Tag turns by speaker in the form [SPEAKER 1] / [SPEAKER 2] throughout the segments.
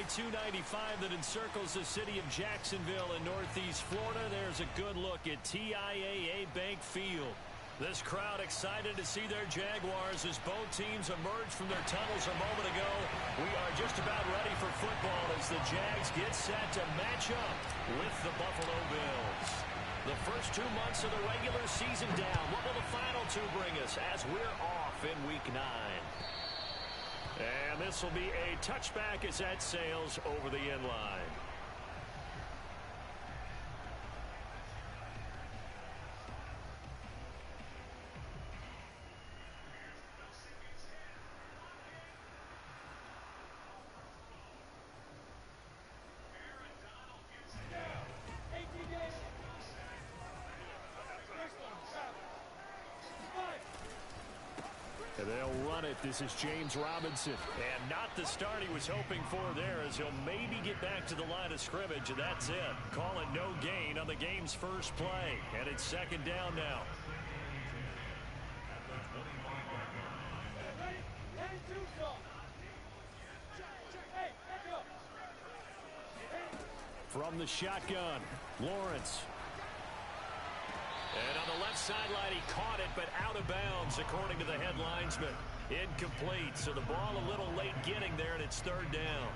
[SPEAKER 1] 295 that encircles the city of Jacksonville in northeast Florida. There's a good look at TIAA Bank Field. This crowd excited to see their Jaguars as both teams emerge from their tunnels a moment ago. We are just about ready for football as the Jags get set to match up with the Buffalo Bills. The first 2 months of the regular season down. What will the final 2 bring us as we're off in Week 9? And this will be a touchback as that sails over the end line. They'll run it. This is James Robinson. And not the start he was hoping for there, as he'll maybe get back to the line of scrimmage, and that's it. Call it no gain on the game's first play. And it's second down now. From the shotgun, Lawrence. And on the left sideline, he caught it, but out of bounds, according to the head linesman. Incomplete, so the ball a little late getting there, and it's third down.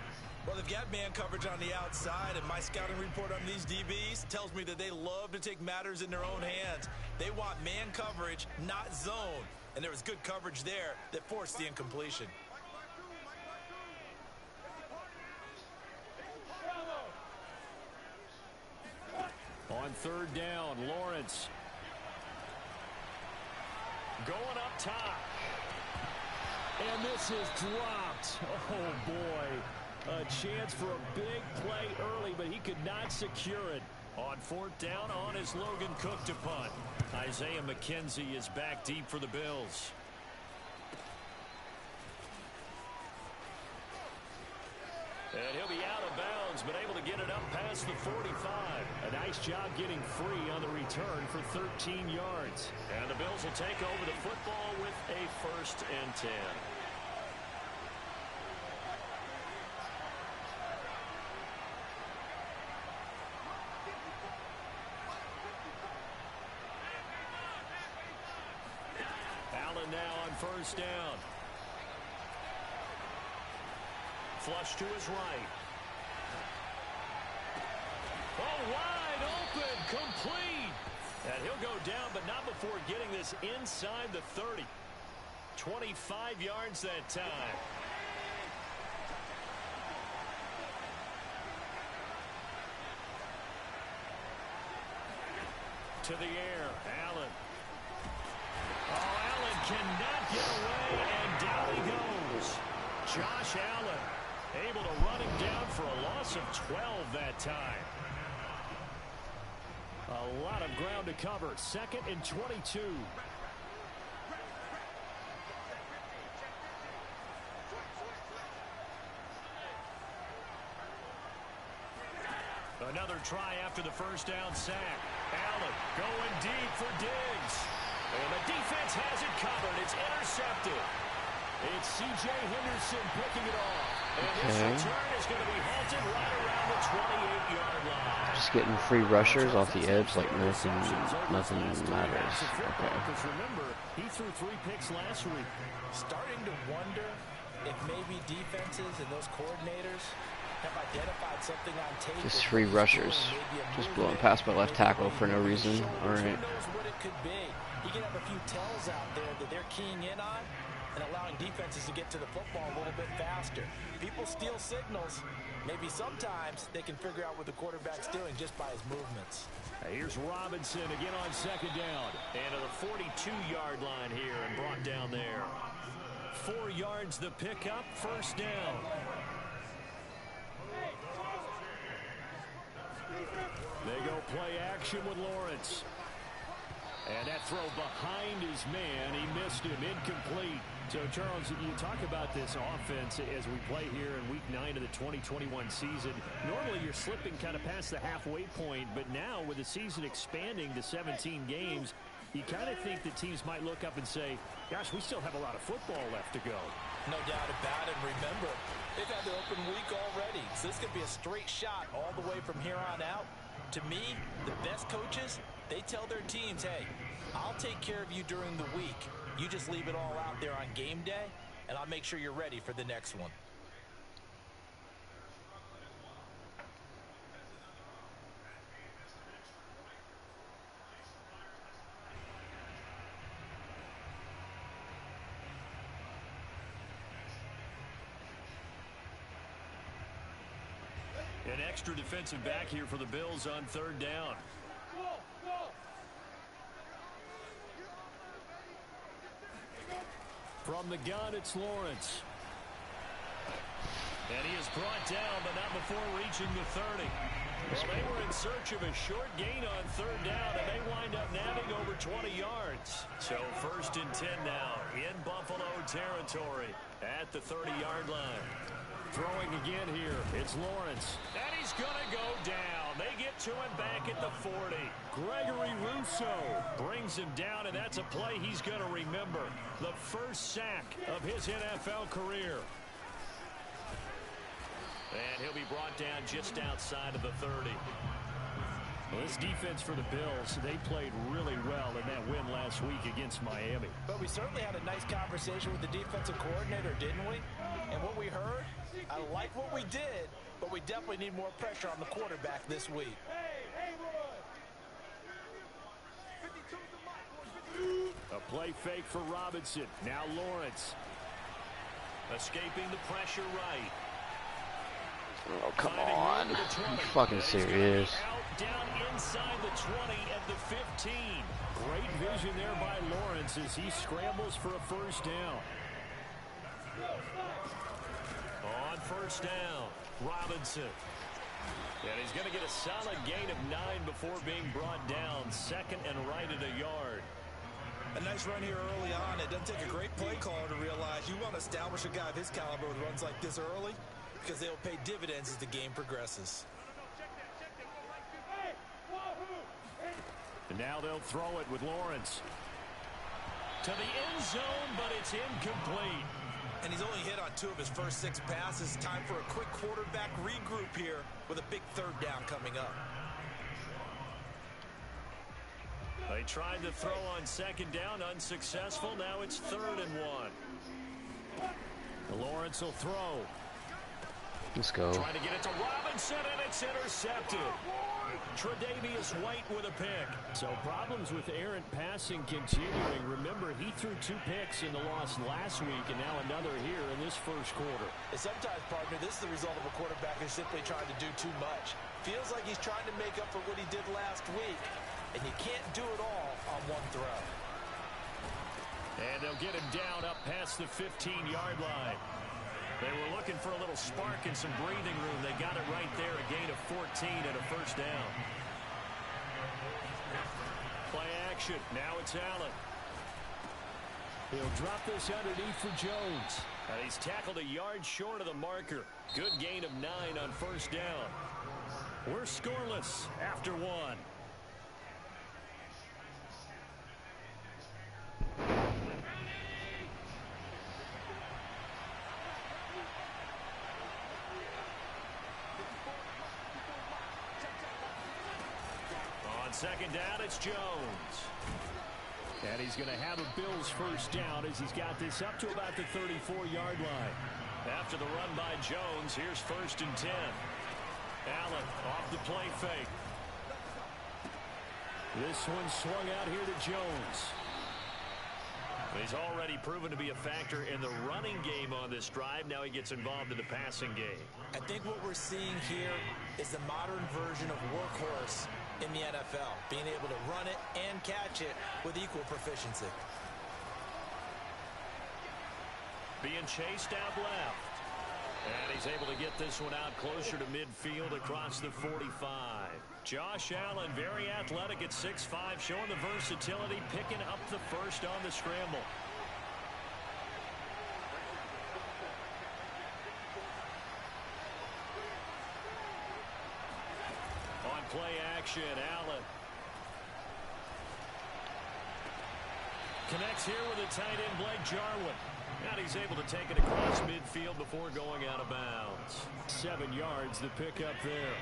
[SPEAKER 2] Well, they've got man coverage on the outside, and my scouting report on these DBs tells me that they love to take matters in their own hands. They want man coverage, not zone. And there was good coverage there that forced the incompletion.
[SPEAKER 1] On third down, Lawrence. Going up top. And this is dropped. Oh, boy. A chance for a big play early, but he could not secure it. On fourth down, on is Logan Cook to punt. Isaiah McKenzie is back deep for the Bills. And he'll be out of bounds, but able to get it up past the 45. A nice job getting free on the return for 13 yards. And the Bills will take over the football with a 1st and 10. Allen now on first down. Flush to his right. Oh, wide open, complete. And he'll go down, but not before getting this inside the 30. 25 yards that time. To the air, Allen. Oh, Allen cannot get away, and down he goes. Josh Allen able to run him down for a loss of 12 that time. A lot of ground to cover. 2nd and 22. Another try after the first down sack. Allen going deep for Diggs. And the defense has it covered. It's intercepted. It's C.J. Henderson picking it off. And this return is going to be halted right around the 28-yard line.
[SPEAKER 3] Just getting free rushers off the edge like nothing matters. Okay.
[SPEAKER 1] Because remember, he threw 3 picks last week.
[SPEAKER 2] Starting to wonder if maybe defenses and those coordinators have identified something on tape.
[SPEAKER 3] Just free rushers. Just blowing past my left tackle for no reason. All right.
[SPEAKER 2] Who knows what it could be? You can have a few tells out there that they're keying in on and allowing defenses to get to the football a little bit faster. People steal signals. Maybe sometimes they can figure out what the quarterback's doing just by his movements.
[SPEAKER 1] Here's Robinson again on second down. And to the 42-yard line here and brought down there. 4 yards the pickup, first down. They go play action with Lawrence. And that throw behind his man. He missed him. Incomplete. So, Charles, you talk about this offense as we play here in Week 9 of the 2021 season. Normally, you're slipping kind of past the halfway point, but now with the season expanding to 17 games, you kind of think that teams might look up and say, gosh, we still have a lot of football left to go.
[SPEAKER 2] No doubt about it. Remember, they've had the open week already, so this could be a straight shot all the way from here on out. To me, the best coaches, they tell their teams, hey, I'll take care of you during the week. You just leave it all out there on game day, and I'll make sure you're ready for the next one.
[SPEAKER 1] An extra defensive back here for the Bills on third down. From the gun, it's Lawrence. And he is brought down, but not before reaching the 30. Well, they were in search of a short gain on third down, and they wind up nabbing over 20 yards. So 1st and 10 now in Buffalo territory at the 30-yard line. Throwing again here, it's Lawrence. And he's going to go down. They get to him back at the 40. Gregory Rousseau brings him down, and that's a play he's going to remember. The first sack of his NFL career. And he'll be brought down just outside of the 30. Well, this defense for the Bills, they played really well in that win last week against Miami.
[SPEAKER 2] But we certainly had a nice conversation with the defensive coordinator, didn't we? And what we heard, I like what we did, but we definitely need more pressure on the quarterback this week.
[SPEAKER 1] A play fake for Robinson. Now Lawrence. Escaping the pressure right.
[SPEAKER 3] Oh, come on. Are you fucking serious?
[SPEAKER 1] Out, down inside the 20 at the 15. Great vision there by Lawrence as he scrambles for a first down. On first down, Robinson. And he's going to get a solid gain of 9 before being brought down. 2nd and right at a yard.
[SPEAKER 4] A nice run here early on. It doesn't take a great play caller to realize you want to establish a guy of his caliber with runs like this early, because they'll pay dividends as the game progresses.
[SPEAKER 1] And now they'll throw it with Lawrence. To the end zone, but it's incomplete.
[SPEAKER 4] And he's only hit on 2 of his first 6 passes. Time for a quick quarterback regroup here with a big 3rd down coming up.
[SPEAKER 1] They tried to throw on 2nd down, unsuccessful. Now it's 3rd and 1. Lawrence will throw.
[SPEAKER 3] Let's go.
[SPEAKER 1] Trying to get it to Robinson, and it's intercepted. Tre'Davious White with a pick. So problems with errant passing continuing. Remember, he threw 2 picks in the loss last week, and now another here in this first quarter.
[SPEAKER 2] And sometimes, partner, this is the result of a quarterback who's simply trying to do too much. Feels like he's trying to make up for what he did last week, and you can't do it all on one throw.
[SPEAKER 1] And they'll get him down up past the 15-yard line. They were looking for a little spark and some breathing room. They got it right there, a gain of 14 and a first down. Play action. Now it's Allen. He'll drop this underneath for Jones. And he's tackled a yard short of the marker. Good gain of 9 on first down. We're scoreless after 1. On 2nd down, it's Jones. And he's going to have a Bills first down as he's got this up to about the 34-yard line. After the run by Jones, here's 1st and 10. Allen off the play fake. This one swung out here to Jones. He's already proven to be a factor in the running game on this drive. Now he gets involved in the passing game.
[SPEAKER 2] I think what we're seeing here is the modern version of workhorse in the NFL, being able to run it and catch it with equal proficiency.
[SPEAKER 1] Being chased out left. And he's able to get this one out closer to midfield across the 45. Josh Allen, very athletic at 6'5", showing the versatility, picking up the first on the scramble. On play action, Allen. connects here with the tight end, Blake Jarwin. And he's able to take it across midfield before going out of bounds. 7 yards to pick up there.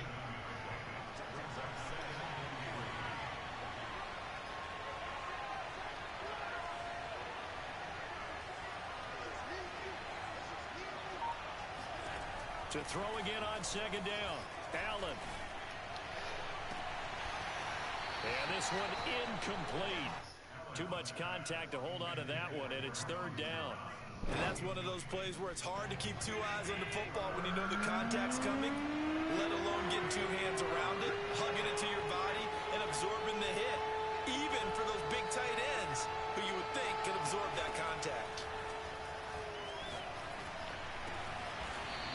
[SPEAKER 1] To throw again on second down. Allen. And this one incomplete. Too much contact to hold on to that one, and it's third down.
[SPEAKER 4] And that's one of those plays where it's hard to keep 2 eyes on the football when you know the contact's coming, let alone getting 2 hands around it, hugging it to your body, and absorbing the hit, even for those big tight ends who you would think could absorb that contact.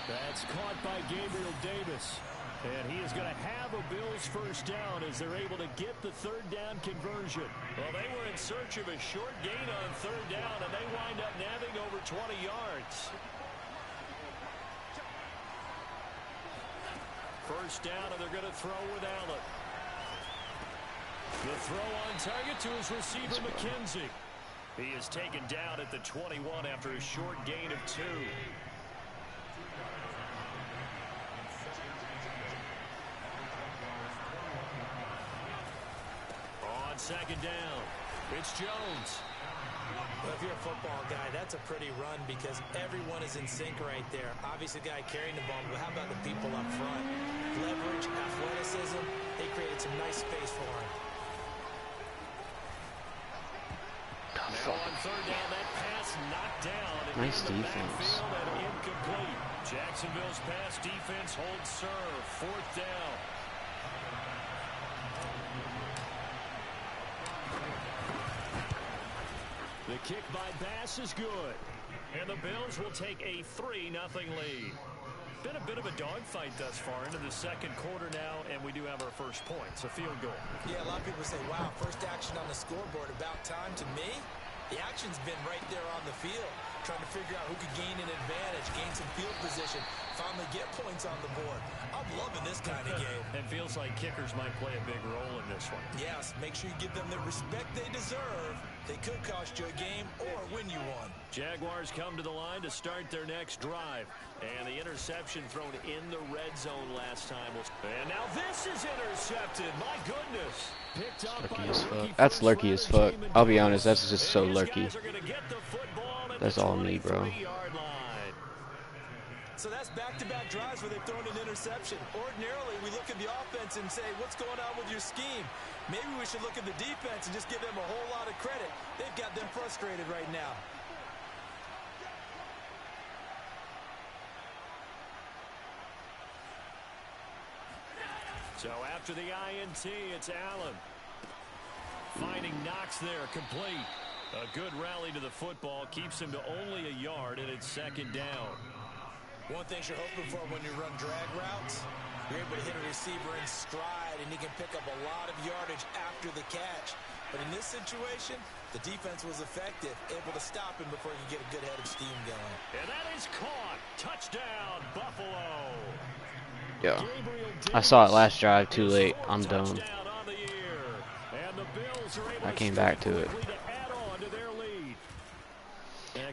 [SPEAKER 1] That's caught by Gabriel Davis. And he is going to have a Bills first down as they're able to get the third down conversion. Well, they were in search of a short gain on third down, and they wind up nabbing over 20 yards. First down, and they're going to throw with Allen. The throw on target to his receiver, McKenzie. He is taken down at the 21 after a short gain of 2. Second down. It's Jones.
[SPEAKER 2] Well, if you're a football guy, that's a pretty run because everyone is in sync right there. Obviously, the guy carrying the ball, but how about the people up front? Leverage, athleticism, they created some nice space for him.
[SPEAKER 1] Now on third down, that pass knocked down.
[SPEAKER 3] Nice defense.
[SPEAKER 1] And incomplete. Jacksonville's pass defense holds serve. Fourth down. The kick by Bass is good. And the Bills will take a 3-0 lead. Been a bit of a dogfight thus far into the second quarter now, and we do have our first points, a field goal.
[SPEAKER 2] Yeah, a lot of people say, wow, first action on the scoreboard, about time. To me, the action's been right there on the field, trying to figure out who could gain an advantage, gain some field position, finally get points on the board. I'm loving this kind of game.
[SPEAKER 1] It feels like kickers might play a big role in this one.
[SPEAKER 2] Yes, make sure you give them the respect they deserve. They could cost you a game or win you one.
[SPEAKER 1] Jaguars come to the line to start their next drive. And the interception thrown in the red zone last time. And now this is intercepted. My goodness. Picked up by
[SPEAKER 3] Lurky as
[SPEAKER 1] the rookie.
[SPEAKER 3] fuck. That's lurky as fuck. I'll be honest, that's just so lurky. That's all me, bro.
[SPEAKER 2] So that's back-to-back drives where they've thrown an interception. Ordinarily, we look at the offense and say, what's going on with your scheme? Maybe we should look at the defense and just give them a whole lot of credit. They've got them frustrated right now.
[SPEAKER 1] So after the INT, it's Allen. Finding Knox there, complete. A good rally to the football keeps him to only a yard, and it's second down.
[SPEAKER 2] One thing you're hoping for when you run drag routes, you're able to hit a receiver in stride, and he can pick up a lot of yardage after the catch. But in this situation, the defense was effective, able to stop him before he could get a good head of steam going.
[SPEAKER 1] And that is caught. Touchdown, Buffalo.
[SPEAKER 3] Yeah. I saw it last drive, too late. I'm done. I came back to it.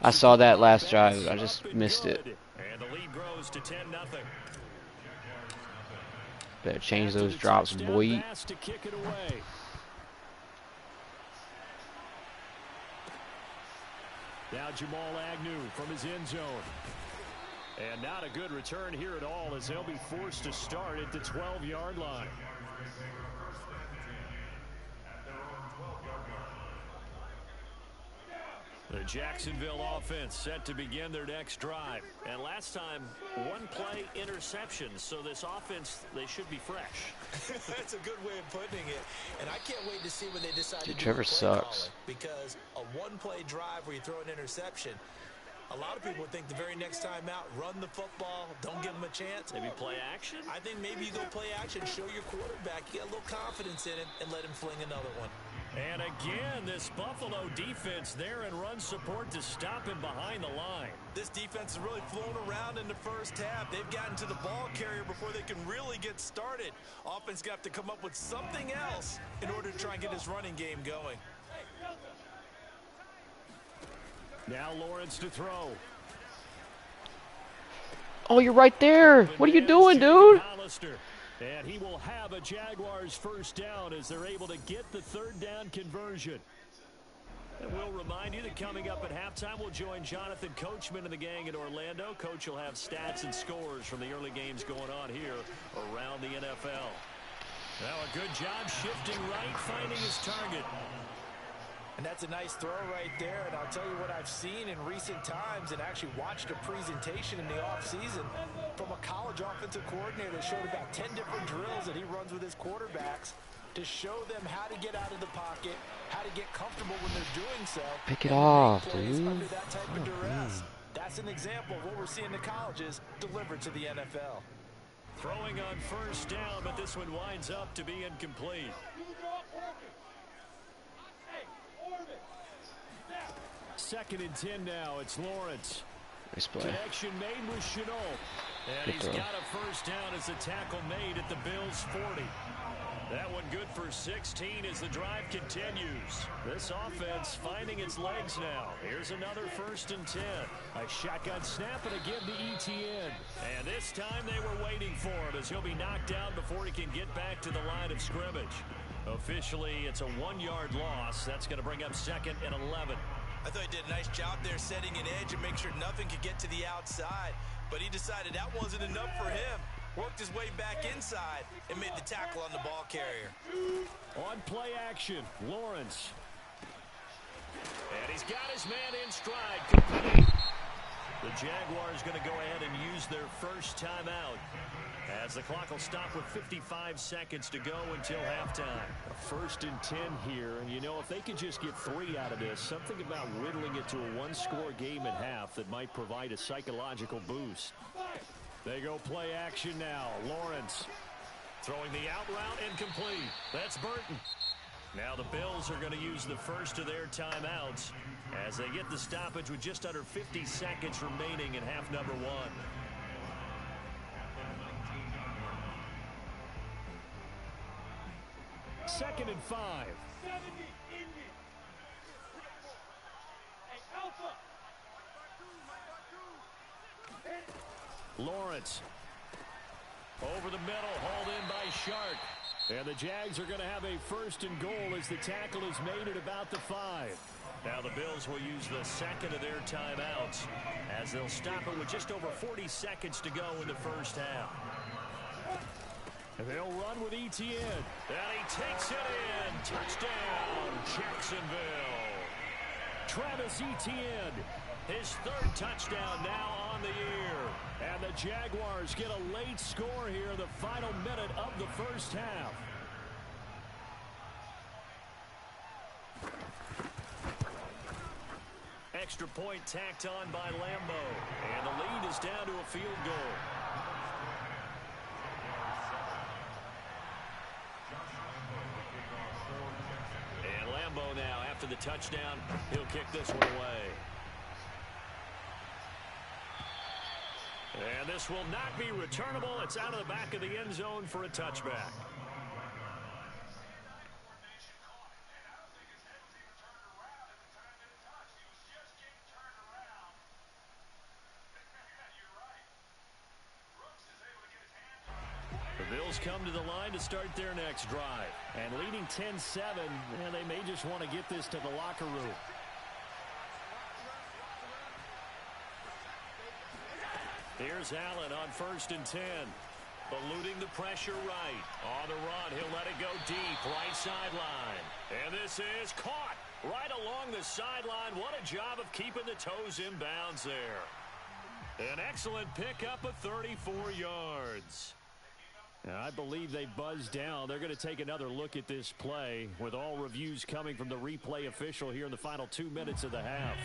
[SPEAKER 3] I saw that last drive. I just missed it.
[SPEAKER 1] And the lead grows to 10-0.
[SPEAKER 3] Better change those drops, boy.
[SPEAKER 1] Now Jamal Agnew from his end zone. And not a good return here at all as they'll be forced to start at the 12-yard line. The Jacksonville offense set to begin their next drive. And last time, one play interception. So this offense, they should be fresh.
[SPEAKER 2] That's a good way of putting it. And I can't wait to see when they decide to do
[SPEAKER 3] Trevor sucks.
[SPEAKER 2] because a one-play drive where you throw an interception, a lot of people think the very next time out, run the football, don't give them a chance.
[SPEAKER 1] Maybe play action?
[SPEAKER 2] I think maybe you go play action, show your quarterback, get a little confidence in him, and let him fling another one.
[SPEAKER 1] And again, this Buffalo defense there in run support to stop him behind the line.
[SPEAKER 2] This defense has really flown around in the first half. They've gotten to the ball carrier before they can really get started. Offense got to come up with something else in order to try and get his running game going.
[SPEAKER 1] Now Lawrence to throw.
[SPEAKER 3] Oh, you're right there. What are you doing, dude?
[SPEAKER 1] And he will have a Jaguars first down as they're able to get the third down conversion. And we'll remind you that coming up at halftime, we'll join Jonathan Coachman and the gang in Orlando. Coach will have stats and scores from the early games going on here around the NFL. Now a good job shifting right, finding his target.
[SPEAKER 2] And that's a nice throw right there. And I'll tell you what I've seen in recent times and actually watched a presentation in the offseason from a college offensive coordinator that showed about 10 different drills that he runs with his quarterbacks to show them how to get out of the pocket, how to get comfortable when they're doing so.
[SPEAKER 3] Pick it off, dude.
[SPEAKER 2] Under that type of duress. That's an example of what we're seeing in colleges delivered to the NFL.
[SPEAKER 1] Throwing on first down, but this one winds up to be incomplete. Second and 10 now. It's Lawrence.
[SPEAKER 3] Nice play.
[SPEAKER 1] Connection made with Shenault. And he's got a first down as the tackle made at the Bills' 40. That one good for 16 as the drive continues. This offense finding its legs now. Here's another first and 10. A shotgun snap and again to Etienne. And this time they were waiting for him as he'll be knocked down before he can get back to the line of scrimmage. Officially, it's a 1-yard loss. That's going to bring up second and 11.
[SPEAKER 4] I thought he did a nice job there setting an edge and make sure nothing could get to the outside. But he decided that wasn't enough for him. Worked his way back inside and made the tackle on the ball carrier.
[SPEAKER 1] On play action, Lawrence. And he's got his man in stride. Complete. The Jaguars going to go ahead and use their first timeout as the clock will stop with 55 seconds to go until halftime. A first and 10 here, and you know, if they could just get 3 out of this, something about whittling it to a 1-score game at half that might provide a psychological boost. They go play action now. Lawrence throwing the out route incomplete. That's Burton. Now the Bills are going to use the first of their timeouts as they get the stoppage with just under 50 seconds remaining in half number 1. Second and 5. Lawrence over the middle, hauled in by Shark. And the Jags are going to have a first and goal as the tackle is made at about the 5. Now the Bills will use the second of their timeouts as they'll stop it with just over 40 seconds to go in the first half. And they'll run with Etienne. And he takes it in. Touchdown, Jacksonville. Travis Etienne, his 3rd touchdown now on the year. And the Jaguars get a late score here in the final minute of the first half. Extra point tacked on by Lambeau. And the lead is down to a field goal. And Lambeau now, after the touchdown, he'll kick this one away. And this will not be returnable. It's out of the back of the end zone for a touchback. The Bills come to the line to start their next drive. And leading 10-7, and they may just want to get this to the locker room. Here's Allen on first and 10. Eluding the pressure right. On the run, he'll let it go deep. Right sideline. And this is caught right along the sideline. What a job of keeping the toes in bounds there. An excellent pickup of 34 yards. Now, I believe they buzzed down. They're going to take another look at this play with all reviews coming from the replay official here in the final 2 minutes of the half.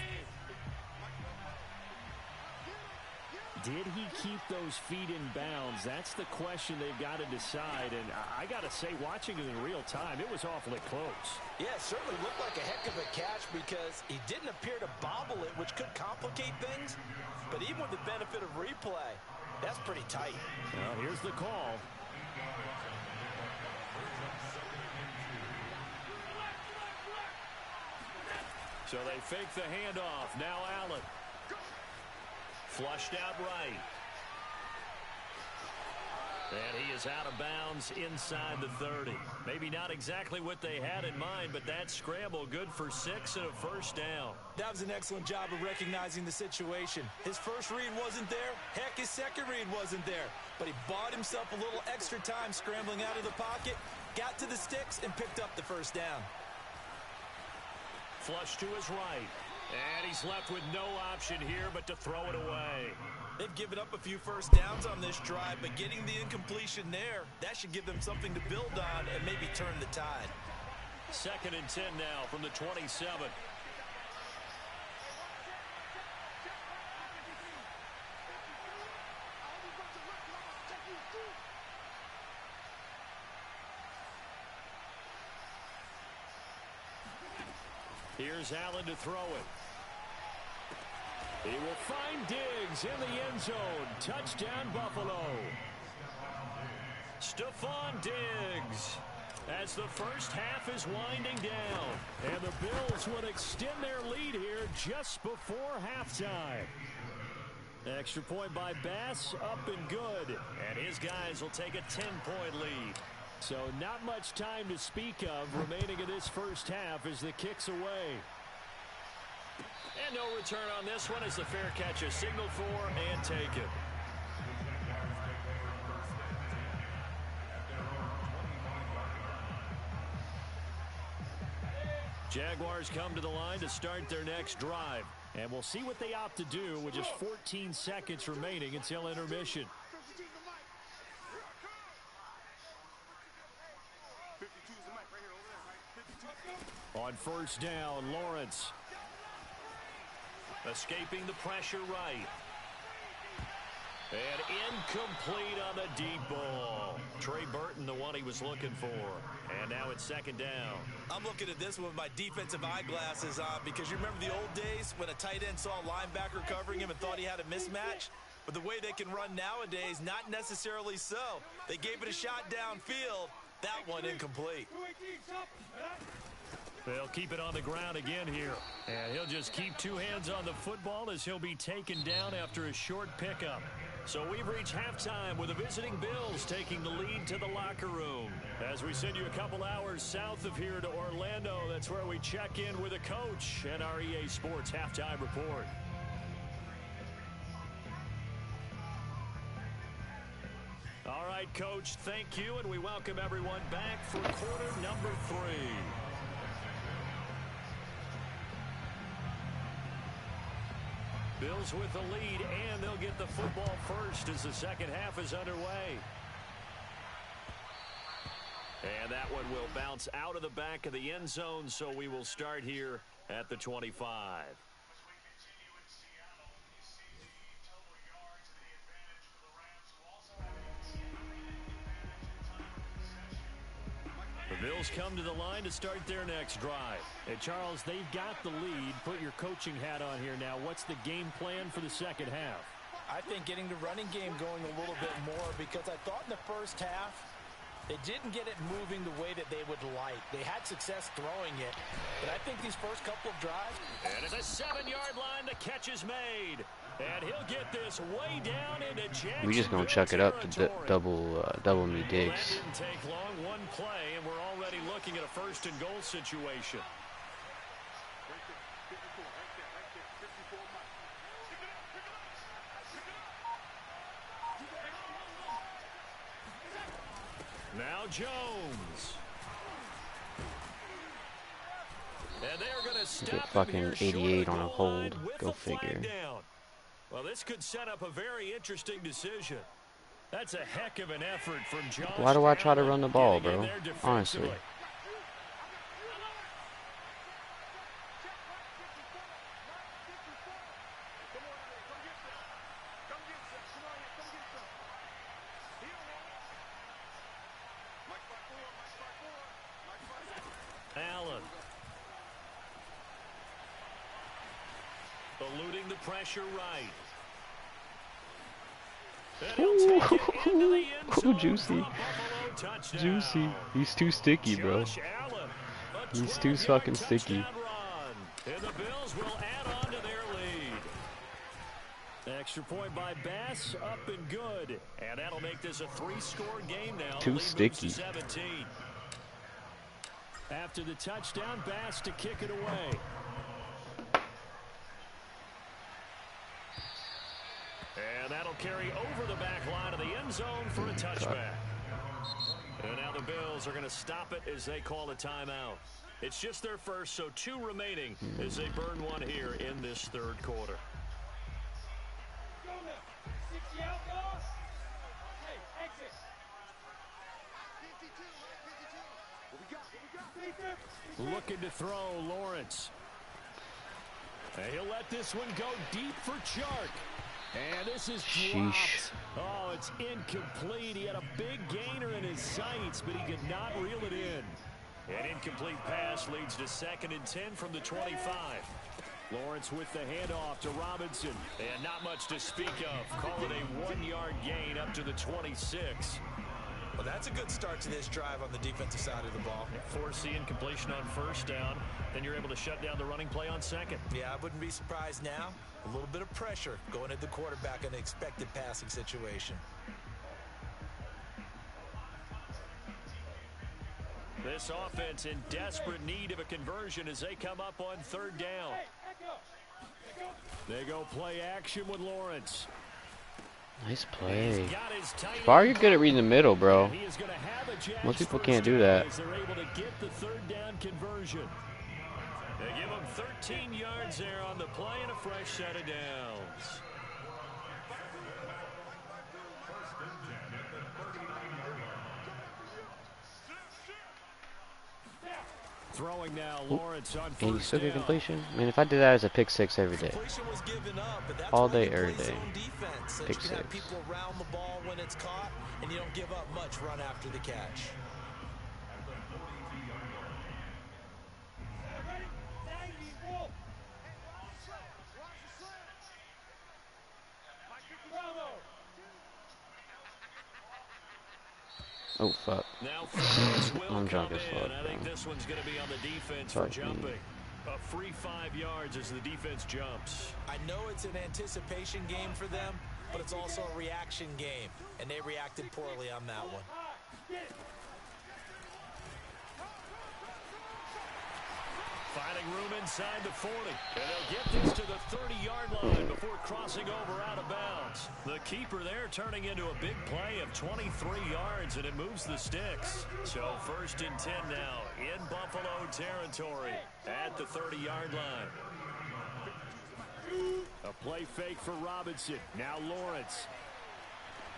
[SPEAKER 1] Did he keep those feet in bounds? That's the question they've got to decide. And I got to say, watching it in real time, it was awfully close.
[SPEAKER 2] Yeah, it certainly looked like a heck of a catch because he didn't appear to bobble it, which could complicate things. But even with the benefit of replay, that's pretty tight.
[SPEAKER 1] Well, here's the call. So they fake the handoff. Now Allen. Flushed out right. And he is out of bounds inside the 30. Maybe not exactly what they had in mind, but that scramble good for 6 and a first down.
[SPEAKER 2] That was an excellent job of recognizing the situation. His first read wasn't there. Heck, his second read wasn't there. But he bought himself a little extra time scrambling out of the pocket, got to the sticks, and picked up the first down.
[SPEAKER 1] Flush to his right. And he's left with no option here but to throw it away.
[SPEAKER 4] They've given up a few first downs on this drive, but getting the incompletion there, that should give them something to build on and maybe turn the tide.
[SPEAKER 1] 2nd and 10 now from the 27. Here's Allen to throw it. He will find Diggs in the end zone. Touchdown, Buffalo. Stephon Diggs, as the first half is winding down. And the Bills would extend their lead here just before halftime. Extra point by Bass, up and good. And his guys will take a 10-point lead. So not much time to speak of remaining in this first half as the kick's away. And no return on this one as the fair catch is signaled for and taken. Jaguars come to the line to start their next drive. And we'll see what they opt to do with just 14 seconds remaining until intermission. On first down, Lawrence. Escaping the pressure right. And incomplete on the deep ball. Trey Burton, the one he was looking for. And now it's 2nd down.
[SPEAKER 4] I'm looking at this one with my defensive eyeglasses on because you remember the old days when a tight end saw a linebacker covering him and thought he had a mismatch? But the way they can run nowadays, not necessarily so. They gave it a shot downfield. That one incomplete.
[SPEAKER 1] They'll keep it on the ground again here. And he'll just keep 2 hands on the football as he'll be taken down after a short pickup. So we've reached halftime with the visiting Bills taking the lead to the locker room. As we send you a couple hours south of here to Orlando, that's where we check in with a coach and our EA Sports Halftime Report. All right, Coach, thank you, and we welcome everyone back for quarter number 3. Bills with the lead, and they'll get the football first as the second half is underway. And that one will bounce out of the back of the end zone, so we will start here at the 25. The Bills come to the line to start their next drive. Hey, Charles, they've got the lead. Put your coaching hat on here now. What's the game plan for the second half?
[SPEAKER 2] I think getting the running game going a little bit more because I thought in the first half they didn't get it moving the way that they would like. They had success throwing it, but I think these first couple of drives.
[SPEAKER 1] And it's a 7-yard line. The catch is made. And he'll get this way down into Jacksonville.
[SPEAKER 3] We just gonna chuck it up to double me Diggs.
[SPEAKER 1] That didn't take long. One play, and we're already looking at a 1st and goal situation. Now Jones. And they're going to stop
[SPEAKER 3] Get fucking 88 on a hold. Go figure.
[SPEAKER 1] Well, this could set up a very interesting decision. That's a heck of an effort from Josh.
[SPEAKER 3] Why do I try to run the ball, bro? Honestly.
[SPEAKER 1] Allen. Eluding the pressure right.
[SPEAKER 3] Ooh, juicy. Juicy. He's too sticky, bro. He's too fucking sticky.
[SPEAKER 1] And the Bills will add on to their lead. Extra point by Bass, up and good. And that'll make this a 3-score game now.
[SPEAKER 3] Too
[SPEAKER 1] The lead
[SPEAKER 3] sticky.
[SPEAKER 1] moves to 17. After the touchdown, Bass to kick it away. And that'll carry over the back line of the end zone for a touchback. And now the Bills are going to stop it as they call a timeout. It's just their first, so 2 remaining as they burn one here in this third quarter. Looking to throw, Lawrence. And he'll let this one go deep for Chark. And this is dropped.
[SPEAKER 3] Sheesh.
[SPEAKER 1] Oh, it's incomplete. He had a big gainer in his sights, but he could not reel it in. An incomplete pass leads to 2nd and 10 from the 25. Lawrence with the handoff to Robinson. And not much to speak of. Call it a 1-yard gain up to the 26.
[SPEAKER 4] Well, that's a good start to this drive on the defensive side of the ball.
[SPEAKER 1] Force the incompletion on first down. Then you're able to shut down the running play on second.
[SPEAKER 4] Yeah, I wouldn't be surprised now. A little bit of pressure going at the quarterback in an expected passing situation.
[SPEAKER 1] This offense in desperate need of a conversion as they come up on 3rd down. They go play action with Lawrence.
[SPEAKER 3] Nice play.
[SPEAKER 1] Got his tight
[SPEAKER 3] Bar,
[SPEAKER 1] end
[SPEAKER 3] you're good at reading the middle, bro.
[SPEAKER 1] He is going to have a Jags
[SPEAKER 3] Most people
[SPEAKER 1] first
[SPEAKER 3] can't do
[SPEAKER 1] down
[SPEAKER 3] that.
[SPEAKER 1] as they're able to get the 3rd down conversion. They give him 13 yards there on the play and a fresh set of downs. Throwing now, Lawrence on
[SPEAKER 3] And you
[SPEAKER 1] first
[SPEAKER 3] still get
[SPEAKER 1] down.
[SPEAKER 3] completion? Man, if I did that as a pick 6 every day.
[SPEAKER 4] Completion was given up, but that's
[SPEAKER 3] All
[SPEAKER 4] where
[SPEAKER 3] day,
[SPEAKER 4] you
[SPEAKER 3] every
[SPEAKER 4] play
[SPEAKER 3] day.
[SPEAKER 4] zone defense, so
[SPEAKER 3] Pick
[SPEAKER 4] you can have
[SPEAKER 3] 6.
[SPEAKER 4] people around the ball when it's caught, and you don't give up much run after the catch.
[SPEAKER 3] Oh, fuck.
[SPEAKER 1] Now Flores will
[SPEAKER 3] I'm drunk
[SPEAKER 1] come
[SPEAKER 3] as
[SPEAKER 1] in.
[SPEAKER 3] fuck,
[SPEAKER 1] I think
[SPEAKER 3] bro.
[SPEAKER 1] this one's going to be on the defense for
[SPEAKER 3] Fuck me.
[SPEAKER 1] jumping. A free 5 yards as the defense jumps.
[SPEAKER 4] I know it's an anticipation game for them, but it's also a reaction game, and they reacted poorly on that one.
[SPEAKER 1] Finding room inside the 40. And they'll get this to the 30-yard line before crossing over out of bounds. The keeper there turning into a big play of 23 yards, and it moves the sticks. So 1st and 10 now in Buffalo territory at the 30-yard line. A play fake for Robinson. Now Lawrence.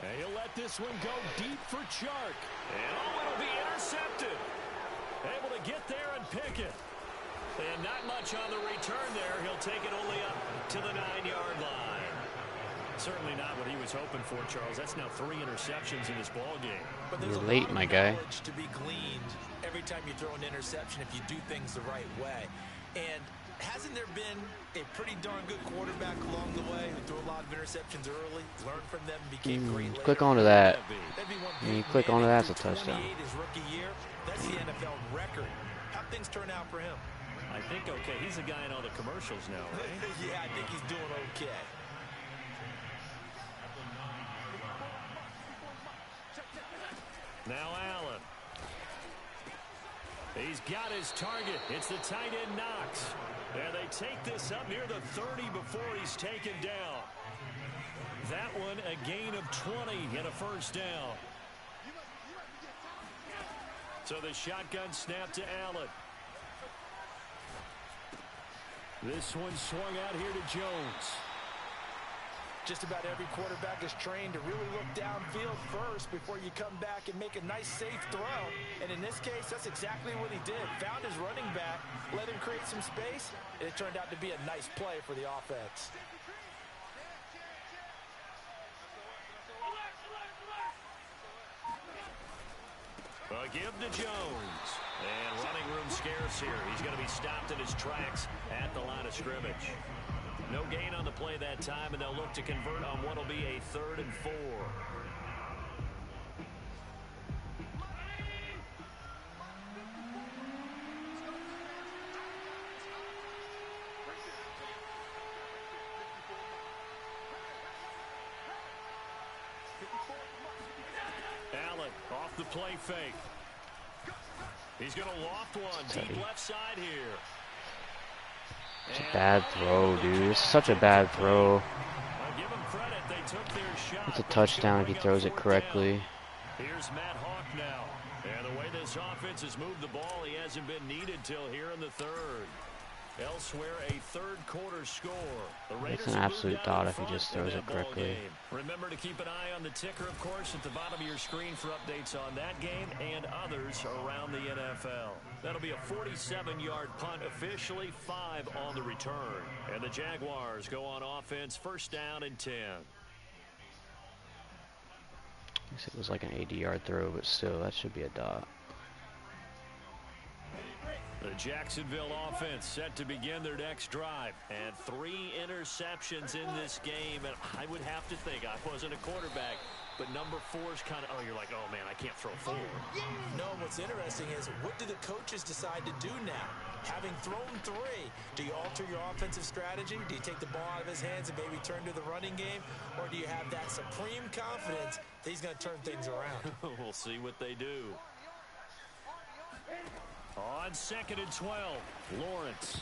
[SPEAKER 1] And he'll let this one go deep for Chark. And it'll be intercepted. Able to get there and pick it. And not much on the return there. He'll take it only up to the 9-yard line. Certainly not what he was hoping for, Charles. That's now 3 interceptions in this ball game.
[SPEAKER 4] But there's
[SPEAKER 3] You're
[SPEAKER 4] a
[SPEAKER 3] late,
[SPEAKER 4] lot of
[SPEAKER 3] my guy.
[SPEAKER 4] knowledge to be gleaned every time you throw an interception if you do things the right way. And hasn't there been a pretty darn good quarterback along the way who threw a lot of interceptions early, learned from them, and became great later?
[SPEAKER 3] Click onto that.
[SPEAKER 4] That'd be one
[SPEAKER 3] When you
[SPEAKER 4] Peyton
[SPEAKER 3] click onto
[SPEAKER 4] Manning
[SPEAKER 3] that, it's a
[SPEAKER 4] threw
[SPEAKER 3] touchdown.
[SPEAKER 4] 28 his rookie year. That's the NFL record. How'd things turn out for him?
[SPEAKER 1] I think okay. He's a guy in all the commercials now, right?
[SPEAKER 4] Yeah, I think he's doing okay.
[SPEAKER 1] Now Allen. He's got his target. It's the tight end Knox. And they take this up near the 30 before he's taken down. That one a gain of 20 and a first down. So the shotgun snap to Allen. This one swung out here to Jones.
[SPEAKER 2] Just about every quarterback is trained to really look downfield first before you come back and make a nice, safe throw. And in this case, that's exactly what he did. Found his running back, let him create some space, and it turned out to be a nice play for the offense.
[SPEAKER 1] A give to Jones. And running room scarce here. He's going to be stopped in his tracks at the line of scrimmage. No gain on the play that time, and they'll look to convert on what will be a 3rd and 4. play fake. He's going to loft one deep left side here.
[SPEAKER 3] It's a bad throw, dude. It's such a bad throw.
[SPEAKER 1] I'll give him credit. They took their shot.
[SPEAKER 3] It's a touchdown if he throws it correctly.
[SPEAKER 1] Here's Matt Hawk now. And the way this offense has moved the ball, he hasn't been needed till here in the third. Elsewhere, a third quarter score.
[SPEAKER 3] It's an absolute dot if he just throws it correctly.
[SPEAKER 1] Remember to keep an eye on the ticker, of course, at the bottom of your screen for updates on that game and others around the NFL. That'll be a 47-yard punt, officially 5 on the return. And the Jaguars go on offense, first down and 10.
[SPEAKER 3] I guess it was like an 80-yard throw, but still, that should be a dot.
[SPEAKER 1] The Jacksonville offense set to begin their next drive. And 3 interceptions in this game. And I would have to think, I wasn't a quarterback, but number 4 is kind of, oh, you're like, oh, man, I can't throw 4.
[SPEAKER 2] No, what's interesting is, what do the coaches decide to do now? Having thrown 3, do you alter your offensive strategy? Do you take the ball out of his hands and maybe turn to the running game? Or do you have that supreme confidence that he's going to turn things around?
[SPEAKER 1] We'll see what they do. On 2nd and 12, Lawrence.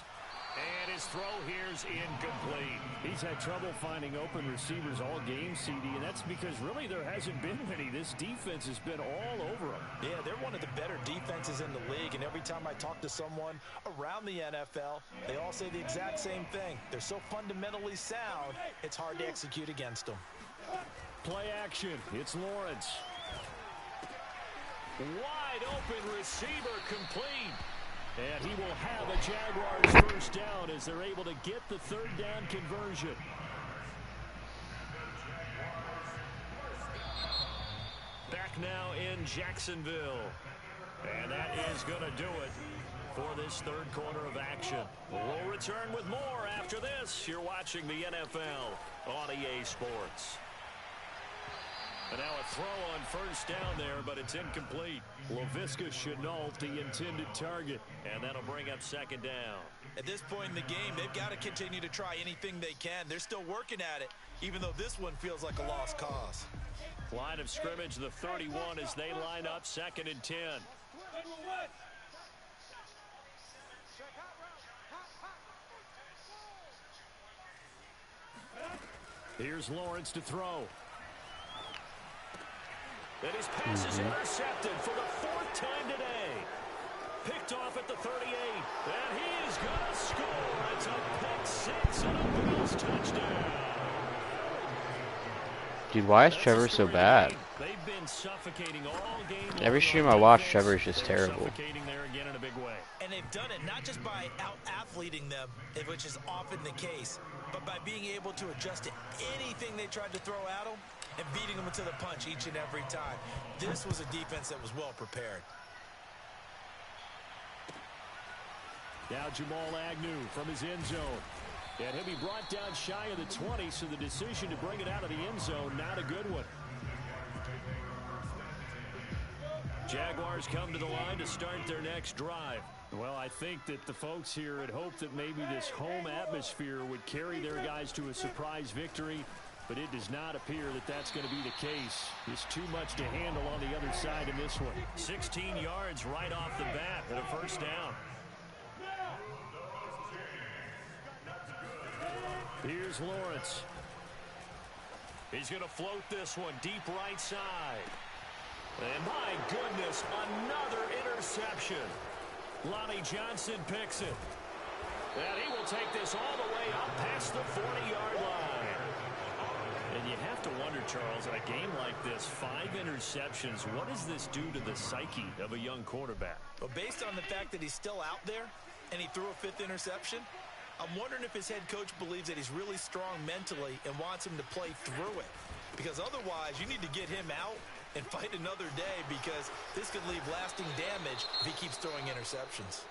[SPEAKER 1] And his throw here's incomplete.
[SPEAKER 5] He's had trouble finding open receivers all game, CD, and that's because really there hasn't been many. This defense has been all over him.
[SPEAKER 2] Yeah, they're one of the better defenses in the league, and every time I talk to someone around the NFL, they all say the exact same thing. They're so fundamentally sound, it's hard to execute against them.
[SPEAKER 1] Play action. It's Lawrence. Wide open receiver complete. And he will have a Jaguars first down as they're able to get the third down conversion. Back now in Jacksonville. And that is going to do it for this third quarter of action. We'll return with more after this. You're watching the NFL on EA Sports. And now a throw on first down there, but it's incomplete. Laviska Shenault, the intended target, and that'll bring up second down.
[SPEAKER 4] At this point in the game, they've got to continue to try anything they can. They're still working at it, even though this one feels like a lost cause.
[SPEAKER 1] Line of scrimmage, the 31 as they line up, 2nd and 10. Here's Lawrence to throw. And his pass is intercepted for the 4th time today. Picked off at the 38. And he is going to score. It's a pick 6 and a Bills touchdown.
[SPEAKER 3] Dude, why is Trevor so bad?
[SPEAKER 1] They've been suffocating all game.
[SPEAKER 3] Every stream I watch, Trevor is just terrible.
[SPEAKER 1] Suffocating there again in a big way.
[SPEAKER 2] And they've done it not just by out-athleting them, which is often the case, but by being able to adjust to anything they tried to throw at them and beating them to the punch each and every time. This was a defense that was well prepared.
[SPEAKER 1] Now Jamal Agnew from his end zone. And he'll be brought down shy of the 20, so the decision to bring it out of the end zone, not a good one. Jaguars come to the line to start their next drive. Well, I think that the folks here had hoped that maybe this home atmosphere would carry their guys to a surprise victory, but it does not appear that that's going to be the case. There's too much to handle on the other side in this one. 16 yards right off the bat and a first down. Here's Lawrence. He's going to float this one deep right side. And my goodness, another interception. Lonnie Johnson picks it. And he will take this all the way up past the 40-yard line. And you have to wonder, Charles, in a game like this, 5 interceptions, what does this do to the psyche of a young quarterback?
[SPEAKER 2] But based on the fact that he's still out there and he threw a 5th interception, I'm wondering if his head coach believes that he's really strong mentally and wants him to play through it. Because otherwise, you need to get him out and fight another day, because this could leave lasting damage if he keeps throwing interceptions.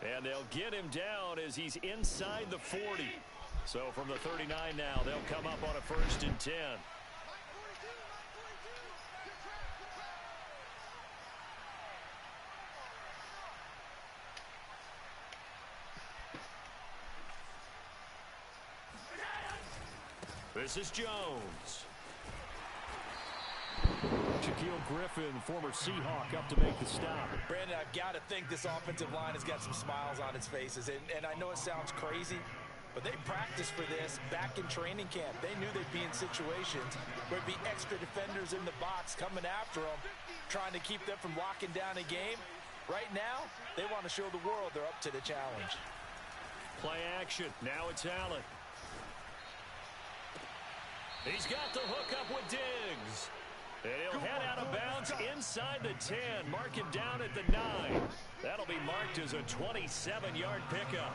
[SPEAKER 1] And they'll get him down as he's inside the 40. So from the 39 now, they'll come up on a 1st and 10. This is Jones.
[SPEAKER 5] Shaquille Griffin, former Seahawk, up to make the stop.
[SPEAKER 2] Brandon, I've got to think this offensive line has got some smiles on its faces. And I know it sounds crazy, but they practiced for this back in training camp. They knew they'd be in situations where there'd be extra defenders in the box coming after them, trying to keep them from locking down a game. Right now, they want to show the world they're up to the challenge.
[SPEAKER 1] Play action. Now it's Allen. He's got the hook up with Diggs. And he'll head out of bounds inside the 10. Mark him down at the 9. That'll be marked as a 27-yard pickup.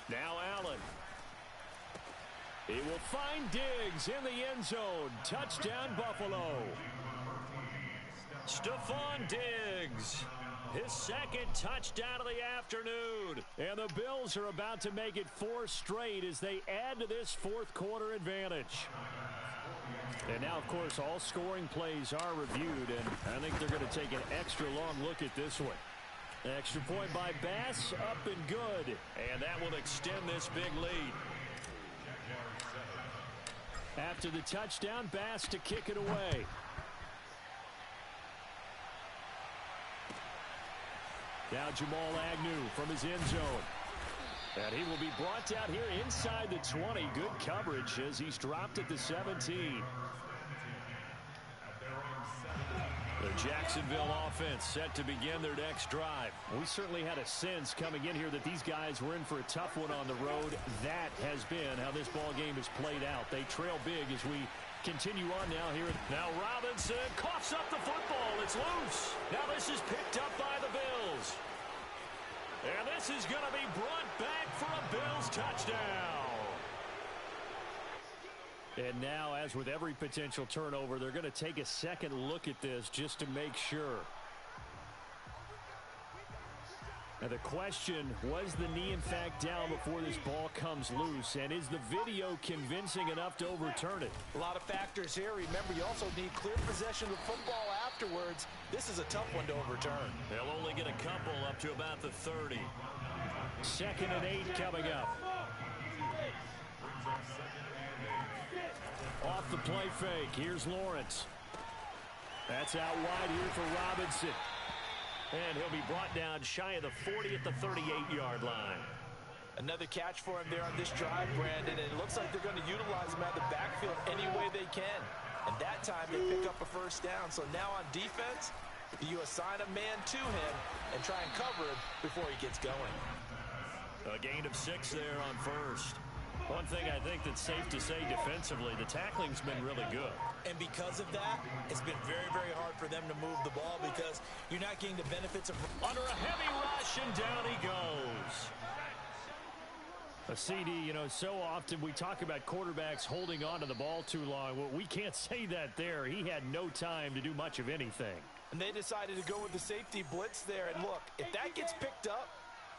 [SPEAKER 1] Now Allen. He will find Diggs in the end zone. Touchdown, Buffalo. Stephon Diggs, his second touchdown of the afternoon. And the Bills are about to make it 4 straight as they add to this fourth quarter advantage. And now, of course, all scoring plays are reviewed, and I think they're going to take an extra long look at this one. Extra point by Bass, up and good. And that will extend this big lead. After the touchdown, Bass to kick it away. Now Jamal Agnew from his end zone. And he will be brought down here inside the 20. Good coverage as he's dropped at the 17. The Jacksonville offense set to begin their next drive. We certainly had a sense coming in here that these guys were in for a tough one on the road. That has been how this ball game has played out. They trail big as we continue on now here. Now Robinson coughs up the football. It's loose. Now this is picked up by the Bills. And this is going to be brought back for a Bills touchdown. And now, as with every potential turnover, they're going to take a second look at this just to make sure. Now the question, was the knee in fact down before this ball comes loose? And is the video convincing enough to overturn it?
[SPEAKER 2] A lot of factors here. Remember, you also need clear possession of the football afterwards. This is a tough one to overturn.
[SPEAKER 1] They'll only get a couple up to about the 30.
[SPEAKER 5] 2nd and 8 coming up. Off the play fake. Here's Lawrence. That's out wide here for Robinson. And he'll be brought down shy of the 40 at the 38-yard line.
[SPEAKER 2] Another catch for him there on this drive, Brandon. And it looks like they're going to utilize him out of the backfield any way they can. And that time they pick up a first down. So now on defense, you assign a man to him and try and cover him before he gets going.
[SPEAKER 1] A gain of 6 there on first. One thing I think that's safe to say defensively, the tackling's been really good.
[SPEAKER 2] And because of that, it's been very, very hard for them to move the ball because you're not getting the benefits of...
[SPEAKER 1] Under a heavy rush, and down he goes.
[SPEAKER 5] A CD, you know, so often we talk about quarterbacks holding on to the ball too long. Well, we can't say that there. He had no time to do much of anything.
[SPEAKER 2] And they decided to go with the safety blitz there. And look, if that gets picked up,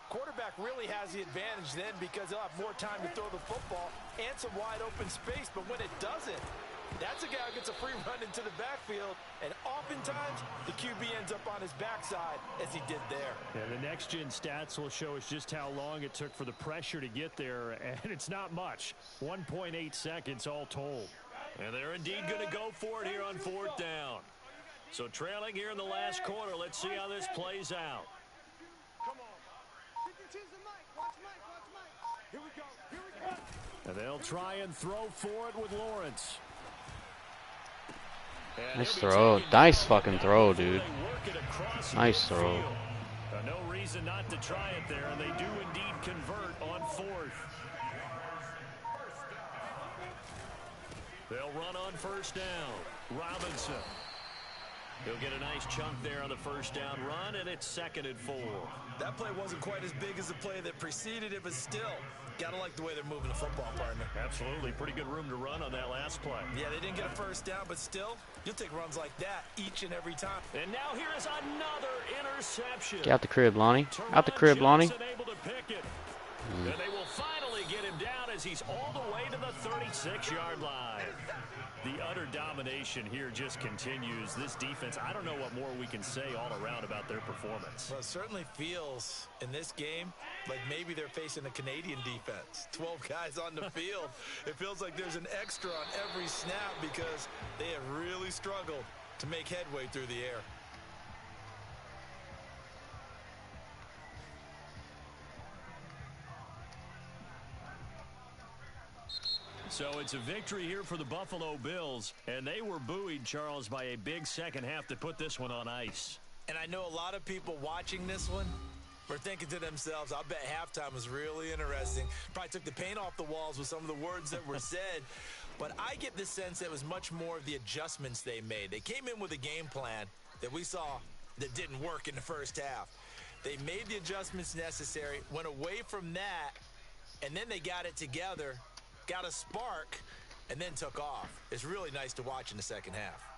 [SPEAKER 2] quarterback really has the advantage then because he'll have more time to throw the football and some wide open space. But when it doesn't, that's a guy who gets a free run into the backfield. And oftentimes, the QB ends up on his backside as he did there.
[SPEAKER 5] Yeah, the next-gen stats will show us just how long it took for the pressure to get there. And it's not much. 1.8 seconds all told.
[SPEAKER 1] And they're indeed going to go for it here on 4th down. So trailing here in the last quarter. Let's see how this plays out.
[SPEAKER 5] And they'll try and throw for it with Lawrence.
[SPEAKER 3] Nice throw. Nice fucking throw, dude. Nice throw.
[SPEAKER 1] No reason not to try it there, and they do indeed convert on 4th. They'll run on 1st down. Robinson. He'll get a nice chunk there on the 1st down run, and it's 2nd and 4.
[SPEAKER 4] That play wasn't quite as big as the play that preceded it, but still, gotta like the way they're moving the football, partner.
[SPEAKER 1] Absolutely. Pretty good room to run on that last play.
[SPEAKER 4] Yeah, they didn't get a 1st down, but still, you'll take runs like that each and every time.
[SPEAKER 1] And now here is another interception.
[SPEAKER 3] Get out the crib, Lonnie. Out the crib, Lonnie.
[SPEAKER 1] Able to pick it. And they will finally get him down as he's all the way to the 36-yard line. The utter domination here just continues. This defense, I don't know what more we can say all around about their performance.
[SPEAKER 2] Well, it certainly feels in this game like maybe they're facing a Canadian defense. 12 guys on the field. It feels like there's an extra on every snap because they have really struggled to make headway through the air.
[SPEAKER 1] So it's a victory here for the Buffalo Bills, and they were buoyed, Charles, by a big second half to put this one on ice.
[SPEAKER 2] And I know a lot of people watching this one were thinking to themselves, I bet halftime was really interesting. Probably took the paint off the walls with some of the words that were said. But I get the sense that it was much more of the adjustments they made. They came in with a game plan that we saw that didn't work in the first half. They made the adjustments necessary, went away from that, and then they got it together, got a spark, and then took off. It's really nice to watch in the second half.